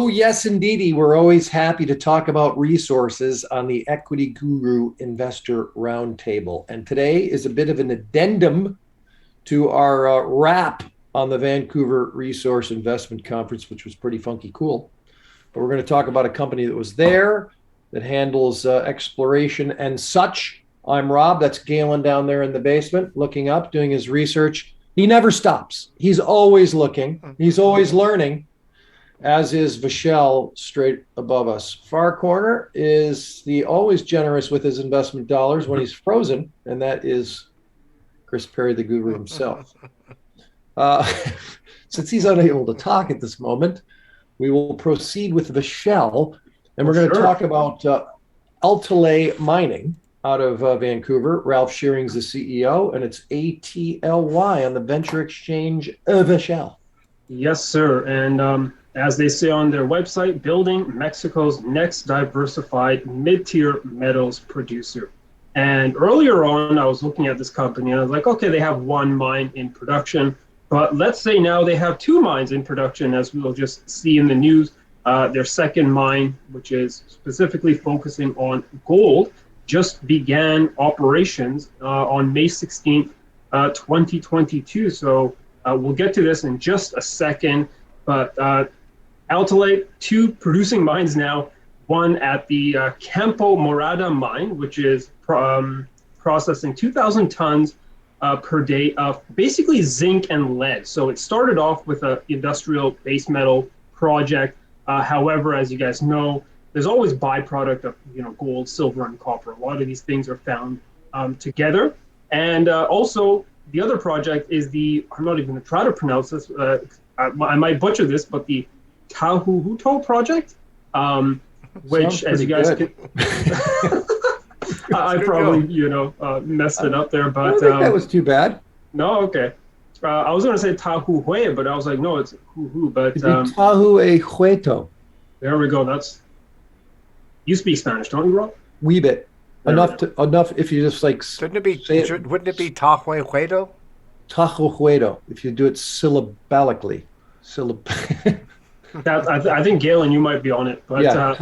Oh, yes, indeedy. We're always happy to talk about resources on the Equity.Guru Investor Roundtable. And today is a bit of an addendum to our wrap on the Vancouver Resource Investment Conference, which was pretty funky cool. But we're going to talk about a company that was there that handles exploration and such. I'm Rob. That's Galen down there in the basement, looking up, doing his research. He never stops. He's always looking. He's always learning, as is Vishal straight above us. Far corner is the always generous with his investment dollars when he's frozen, and that is Chris Perry, the guru himself. Since he's unable to talk at this moment, we will proceed with Vishal, and we're going to talk about Altaley Mining out of Vancouver. Ralph Shearing's the CEO, and it's ATLY on the venture exchange Vishal. Yes, sir. And as they say on their website, building Mexico's next diversified mid-tier metals producer. And earlier on, I was looking at this company and I was like, okay, they have one mine in production, but let's say now they have two mines in production, as we'll just see in the news. Their second mine, which is specifically focusing on gold, just began operations on May 16th, 2022. So we'll get to this in just a second, but Altaley, two producing mines now, one at the Campo Morada mine, which is processing 2,000 tons per day of basically zinc and lead. So it started off with an industrial base metal project. However, as you guys know, there's always byproduct of gold, silver, and copper. A lot of these things are found together. And also, the other project is I'm not even going to try to pronounce this. I might butcher this, but the Tahuhuto project, which, as you guys can, I probably messed it up there, but I don't think that was too bad. No, okay. I was going to say Tahuhue, but I was like, no, it's Huhu. But Tahuehueto. There we go. You speak Spanish, don't you, Rob? Wee bit. Enough if you just like. Wouldn't it be Tahuehueto? Tahuehueto, if you do it syllabalically. I think Galen, you might be on it, but yeah,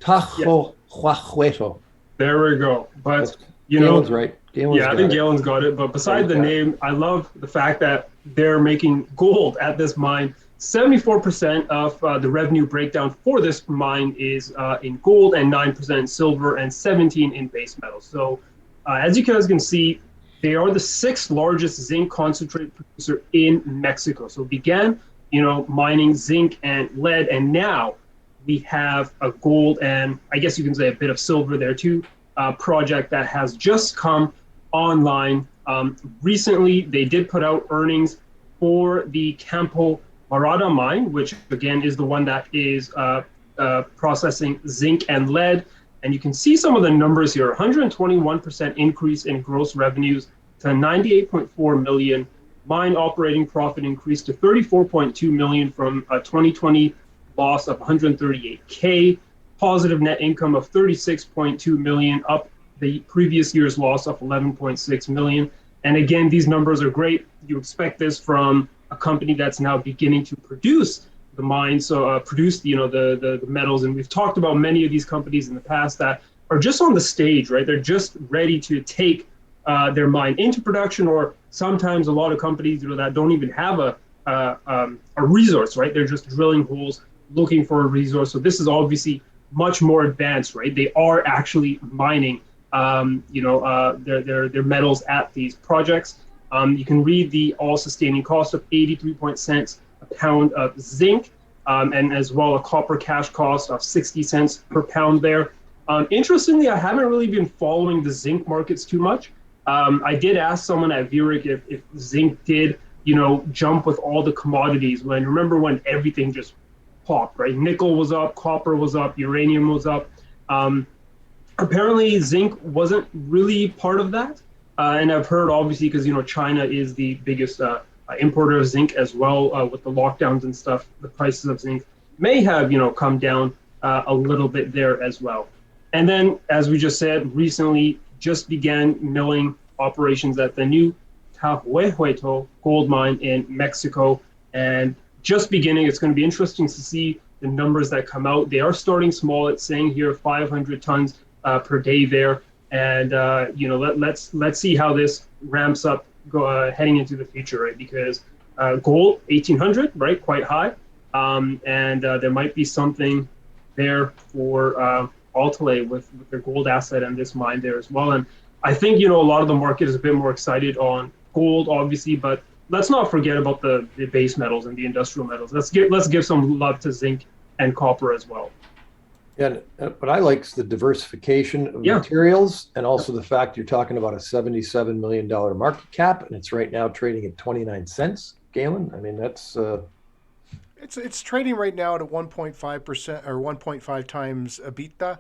Tahuehueto. There we go. But Galen's right. I think Galen's got it. But beside the name, I love the fact that they're making gold at this mine. 74% of the revenue breakdown for this mine is in gold, and 9% in silver, and 17% in base metals. So as you guys can see, they are the sixth largest zinc concentrate producer in Mexico. So began, mining zinc and lead, and now we have a gold and I guess you can say a bit of silver there too, project that has just come online. Recently, they did put out earnings for the Campo Morada mine, which again is the one that is processing zinc and lead. And you can see some of the numbers here: 121% increase in gross revenues to 98.4 million. Mine operating profit increased to 34.2 million from a 2020 loss of 138K. Positive net income of 36.2 million, up the previous year's loss of 11.6 million. And again, these numbers are great. You expect this from a company that's now beginning to produce the mines, so produce the metals. And we've talked about many of these companies in the past that are just on the stage, right? They're just ready to take their mine into production, or sometimes a lot of companies that don't even have a resource, right? They're just drilling holes, looking for a resource. So this is obviously much more advanced, right? They are actually mining their metals at these projects. You can read the all-sustaining cost of 83 cents a pound of zinc, and as well a copper cash cost of 60 cents per pound there. Interestingly, I haven't really been following the zinc markets too much. I did ask someone at Vuric if zinc did, jump with all the commodities. Remember when everything just popped, right? Nickel was up, copper was up, uranium was up. Apparently, zinc wasn't really part of that. And I've heard, obviously, because China is the biggest importer of zinc as well, with the lockdowns and stuff. The prices of zinc may have come down a little bit there as well. And then, as we just said, recently just began milling operations at the new Tahuehueto gold mine in Mexico, and just beginning. It's going to be interesting to see the numbers that come out. They are starting small. It's saying here 500 tons per day there, and let's see how this ramps up heading into the future, right? Because gold 1800, right, quite high, and there might be something there for Altaley with their gold asset and this mine there as well. And I think a lot of the market is a bit more excited on gold, obviously, but let's not forget about the base metals and the industrial metals. Let's give some love to zinc and copper as well. Yeah, what I like is the diversification of materials, and also the fact you're talking about a $77 million market cap, and it's right now trading at 29 cents. Galen, I mean, that's it's trading right now at a 1.5% or 1.5 times EBITDA.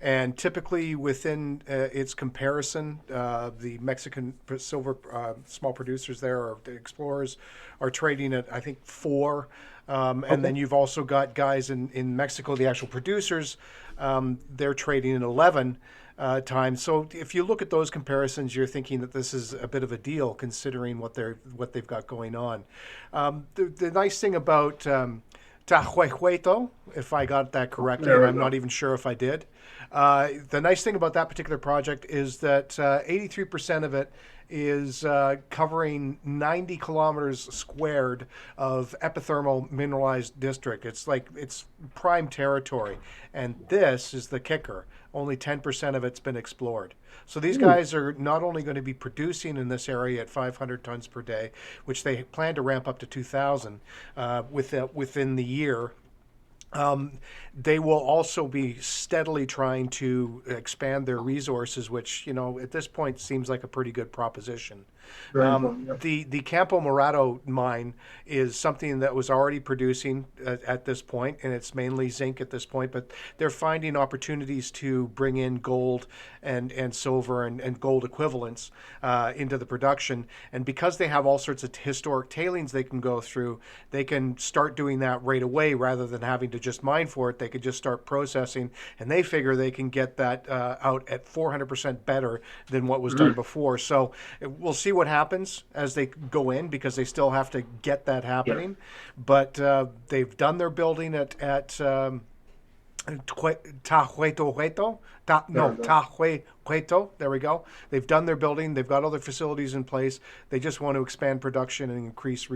And typically within its comparison, the Mexican silver small producers there, or the explorers, are trading at, I think, 4. And then you've also got guys in Mexico, the actual producers, they're trading at 11 times. So if you look at those comparisons, you're thinking that this is a bit of a deal considering what they've got going on. The nice thing about Tahuehueto, if I got that correctly, and I'm not even sure if I did. The nice thing about that particular project is that 83% of it is covering 90 kilometers squared of epithermal mineralized district. It's prime territory. And this is the kicker. Only 10% of it's been explored. So these guys are not only going to be producing in this area at 500 tons per day, which they plan to ramp up to 2,000 within the year. They will also be steadily trying to expand their resources, which, at this point seems like a pretty good proposition. The Campo Morado mine is something that was already producing at this point, and it's mainly zinc at this point, but they're finding opportunities to bring in gold and silver and gold equivalents into the production. And because they have all sorts of historic tailings they can go through, they can start doing that right away rather than having to just mine for it. They could just start processing, and they figure they can get that out at 400% better than what was done before. So we'll see what happens as they go in, because they still have to get that happening. But they've done their building at Tahuehueto. There we go. They've done their building. They've got all their facilities in place. They just want to expand production and increase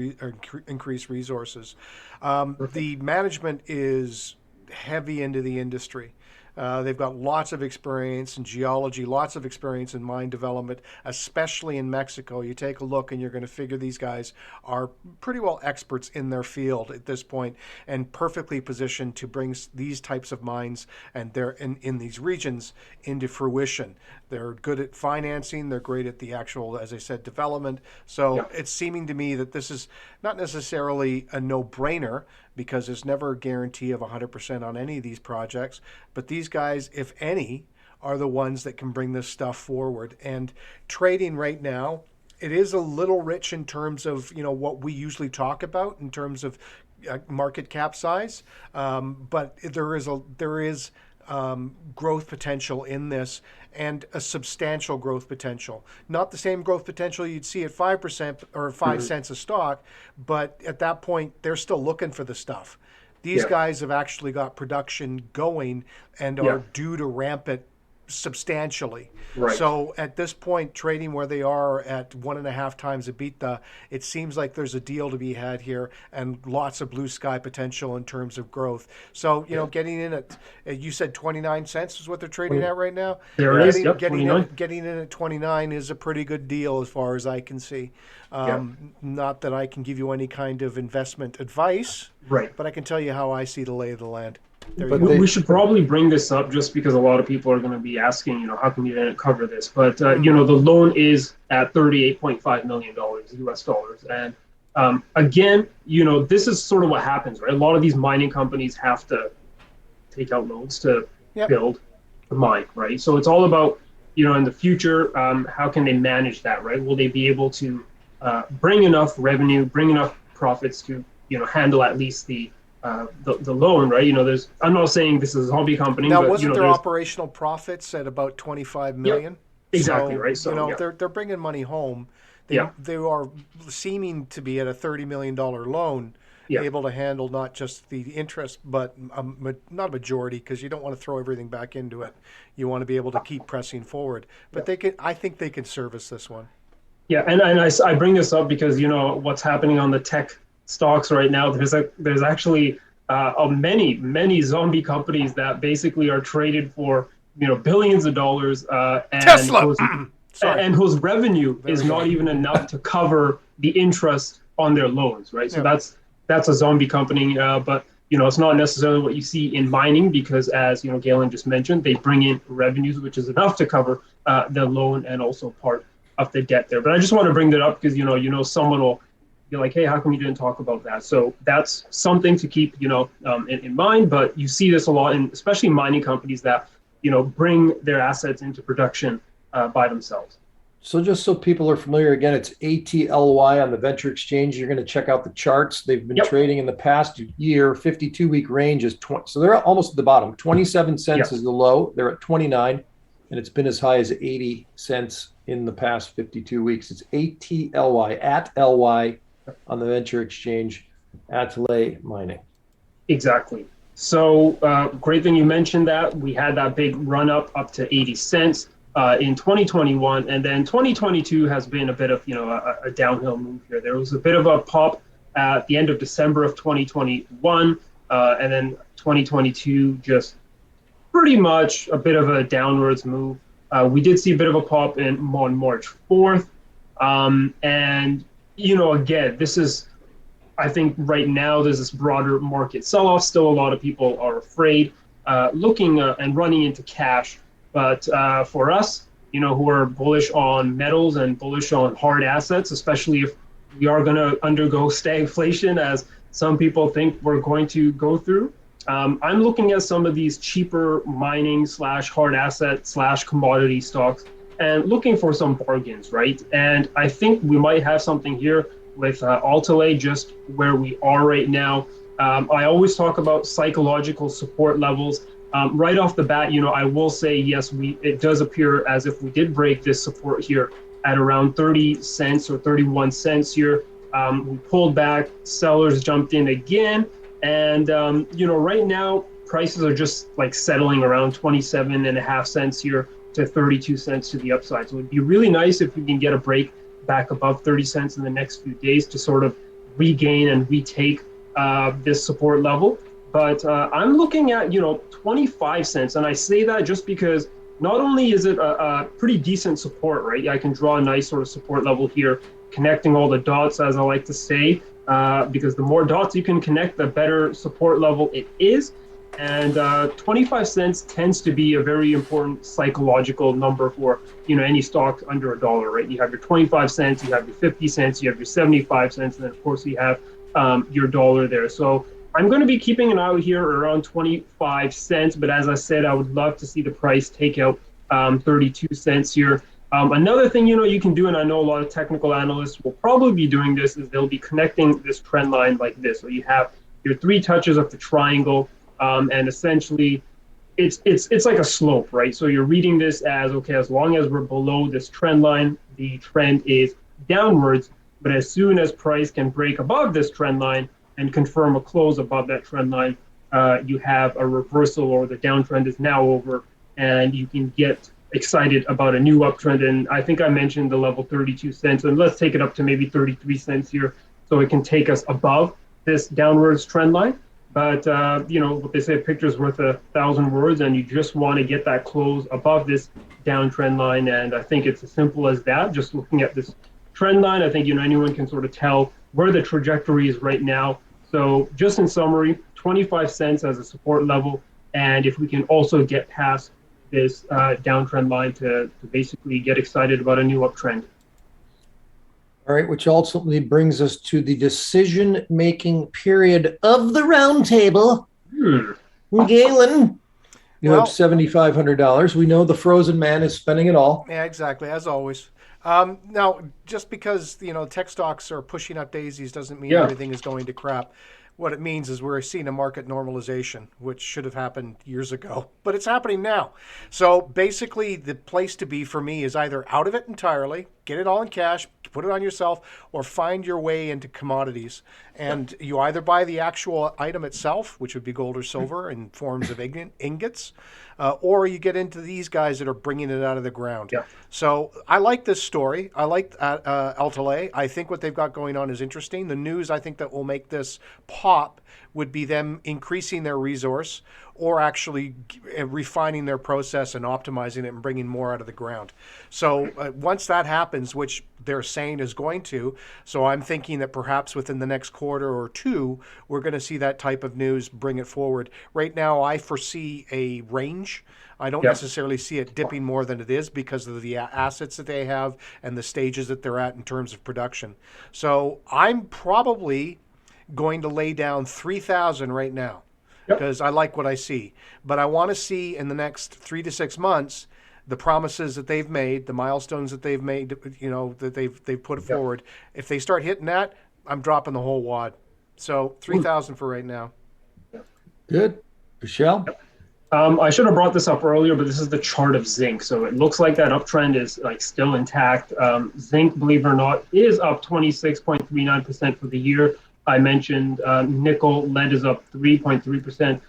resources. The management is heavy into the industry. They've got lots of experience in geology, lots of experience in mine development, especially in Mexico. You take a look and you're going to figure these guys are pretty well experts in their field at this point, and perfectly positioned to bring these types of mines and they're in these regions into fruition. They're good at financing. They're great at the actual, as I said, development. So it's seeming to me that this is not necessarily a no-brainer, because there's never a guarantee of 100% on any of these projects. But these guys, if any, are the ones that can bring this stuff forward. And trading right now, it is a little rich in terms of what we usually talk about in terms of market cap size. But there is growth potential in this, and a substantial growth potential. Not the same growth potential you'd see at 5% or 5 cents a stock, but at that point, they're still looking for the stuff. These guys have actually got production going and are due to ramp it substantially. Right. So at this point, trading where they are at 1.5 times EBITDA, it seems like there's a deal to be had here, and lots of blue sky potential in terms of growth. So, getting in at, you said 29 cents is what they're trading at right now? There it is. Getting in at 29 is a pretty good deal as far as I can see. Not that I can give you any kind of investment advice, but I can tell you how I see the lay of the land. We should probably bring this up just because a lot of people are going to be asking, how come you didn't cover this? But, the loan is at $38.5 million US dollars. And again, this is sort of what happens, right? A lot of these mining companies have to take out loans to build the mine, right? So it's all about, in the future, how can they manage that, right? Will they be able to bring enough revenue, bring enough profits to, handle at least the loan, right? I'm not saying this is a hobby company. Now, but, wasn't their operational profits at about 25 million? Exactly, so, right. So they're bringing money home. They are seeming to be at a $30 million loan, Yeah. able to handle not just the interest, but not a majority, because you don't want to throw everything back into it. You want to be able to keep pressing forward. But they can. I think they can service this one. Yeah, and I bring this up because what's happening on the tech stocks right now. There's actually many zombie companies that basically are traded for billions of dollars, Tesla. Sorry. and whose revenue is not even enough to cover the interest on their loans, right? So that's a zombie company, but it's not necessarily what you see in mining, because as Galen just mentioned, they bring in revenues which is enough to cover the loan and also part of the debt there. But I just want to bring that up because someone will be like, hey, how come you didn't talk about that? So that's something to keep in mind. But you see this a lot in especially mining companies that bring their assets into production by themselves. So just so people are familiar, again, it's ATLY on the venture exchange. You're going to check out the charts. They've been trading in the past year. 52-week range is 20. So they're almost at the bottom. 27 cents is the low. They're at 29, and it's been as high as 80 cents in the past 52 weeks. It's ATLY, at LY on the venture exchange, Altaley Mining. Exactly. So great thing you mentioned that. We had that big run up to 80 cents. In 2021, and then 2022 has been a bit of a downhill move here. There was a bit of a pop at the end of December of 2021, and then 2022 just pretty much a bit of a downwards move. We did see a bit of a pop on March 4th, and again, this is, I think right now there's this broader market sell-off. Still, a lot of people are afraid, looking and running into cash. But for us, who are bullish on metals and bullish on hard assets, especially if we are going to undergo stagflation, as some people think we're going to go through, I'm looking at some of these cheaper mining / hard asset / commodity stocks and looking for some bargains, right? And I think we might have something here with Altaley, just where we are right now. I always talk about psychological support levels. Right off the bat, I will say, yes, it does appear as if we did break this support here at around 30 cents or 31 cents here. We pulled back, sellers jumped in again. And, right now, prices are just like settling around 27.5 cents here to 32 cents to the upside. So it'd be really nice if we can get a break back above 30 cents in the next few days to sort of regain and retake this support level. But I'm looking at, 25 cents. And I say that just because not only is it a pretty decent support, right? I can draw a nice sort of support level here, connecting all the dots, as I like to say, because the more dots you can connect, the better support level it is. And 25 cents tends to be a very important psychological number for, any stock under $1, right? You have your 25 cents, you have your 50 cents, you have your 75 cents, and then of course you have your dollar there. So I'm going to be keeping an eye out here around 25 cents, but as I said, I would love to see the price take out 32 cents here. Another thing, you can do, and I know a lot of technical analysts will probably be doing this, is they'll be connecting this trend line like this. So you have your 3 touches of the triangle, and essentially it's like a slope, right? So you're reading this as, okay, as long as we're below this trend line, the trend is downwards, but as soon as price can break above this trend line and confirm a close above that trend line, you have a reversal, or the downtrend is now over, and you can get excited about a new uptrend. And I think I mentioned the level 32 cents, and let's take it up to maybe 33 cents here, so it can take us above this downwards trend line. But what they say, a picture's worth 1,000 words, and you just want to get that close above this downtrend line. And I think it's as simple as that. Just looking at this trend line, I think anyone can sort of tell where the trajectory is right now. So just in summary, 25 cents as a support level. And if we can also get past this downtrend line to basically get excited about a new uptrend. All right, which ultimately brings us to the decision-making period of the roundtable. Galen, you have $7,500. We know the frozen man is spending it all. Yeah, exactly, as always. Now, just because tech stocks are pushing up daisies doesn't mean everything is going to crap. What it means is we're seeing a market normalization, which should have happened years ago, but it's happening now. So basically, the place to be for me is either out of it entirely, get it all in cash, put it on yourself, or find your way into commodities. And you either buy the actual item itself, which would be gold or silver in forms of ingots, or you get into these guys that are bringing it out of the ground. Yeah. So I like this story. I like Altaley. I think what they've got going on is interesting. The news I think that will make this pop would be them increasing their resource or actually refining their process and optimizing it and bringing more out of the ground. So once that happens, which they're saying is going to, so I'm thinking that perhaps within the next quarter or two, we're going to see that type of news bring it forward. Right now, I foresee a range. I don't necessarily see it dipping more than it is because of the assets that they have and the stages that they're at in terms of production. So I'm probably going to lay down 3,000 right now because I like what I see. But I want to see in the next 3 to 6 months the promises that they've made, the milestones that they've made, that they've put forward. If they start hitting that, I'm dropping the whole wad. So 3,000 for right now. Good. Michelle? I should have brought this up earlier, but this is the chart of zinc. So it looks like that uptrend is like still intact. Zinc, believe it or not, is up 26.39% for the year. I mentioned nickel, lead is up 3.3%.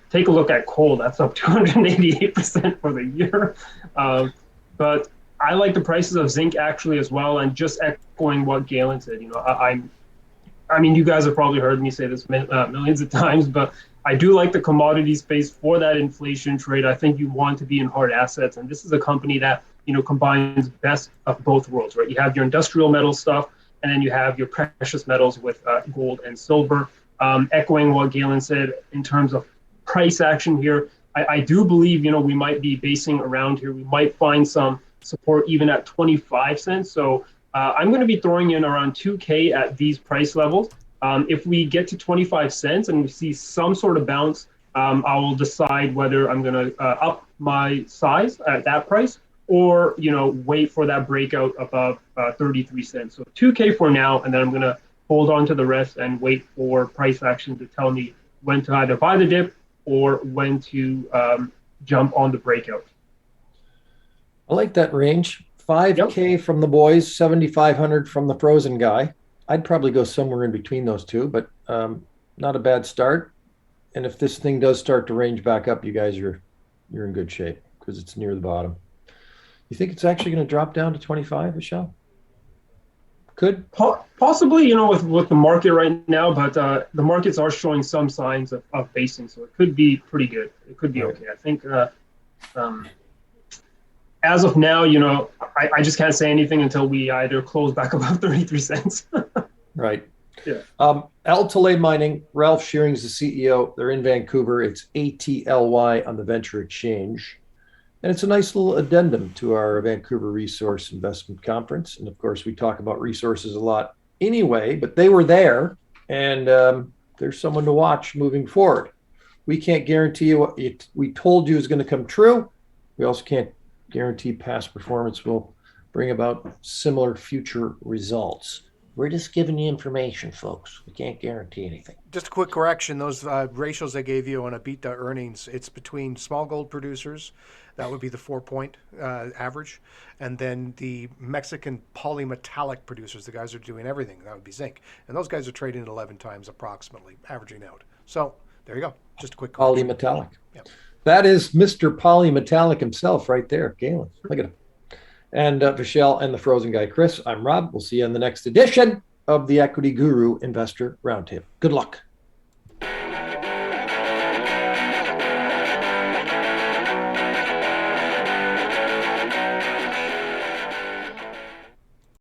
Take a look at coal, that's up 288% for the year. But I like the prices of zinc actually as well. And just echoing what Galen said, I mean, you guys have probably heard me say this millions of times, but I do like the commodity space for that inflation trade. I think you want to be in hard assets. And this is a company that, combines best of both worlds, right? You have your industrial metal stuff, and then you have your precious metals with gold and silver. Echoing what Galen said in terms of price action here, I do believe, we might be basing around here. We might find some support even at 25 cents. So I'm going to be throwing in around 2K at these price levels. If we get to 25 cents and we see some sort of bounce, I will decide whether I'm going to up my size at that price or, wait for that breakout above 33 cents. So 2K for now, and then I'm going to hold on to the rest and wait for price action to tell me when to either buy the dip or when to jump on the breakout. I like that range. 5K from the boys, 7,500 from the frozen guy. I'd probably go somewhere in between those two, but not a bad start. And if this thing does start to range back up, you guys you're in good shape because it's near the bottom. You think it's actually going to drop down to 25, Michelle? Could possibly, with the market right now, but the markets are showing some signs of basing, so it could be pretty good. It could be okay. I think as of now, I just can't say anything until we either close back above 33 cents. Right. Yeah. Altaley Mining, Ralph Shearing's the CEO. They're in Vancouver. It's ATLY on the Venture Exchange. And it's a nice little addendum to our Vancouver Resource Investment Conference. And of course, we talk about resources a lot anyway, but they were there, and there's someone to watch moving forward. We can't guarantee you what we told you is going to come true. We also can't guarantee past performance will bring about similar future results. We're just giving you information, folks. We can't guarantee anything. Just a quick correction. Those ratios I gave you on EBITDA earnings, it's between small gold producers. That would be the 4-point average. And then the Mexican polymetallic producers, the guys are doing everything. That would be zinc. And those guys are trading at 11 times approximately, averaging out. So there you go. Just a quick correction. Polymetallic. Yep. That is Mr. Polymetallic himself right there, Galen. Look at him. And Michelle and the frozen guy, Chris, I'm Rob. We'll see you in the next edition of the Equity Guru Investor Roundtable. Good luck.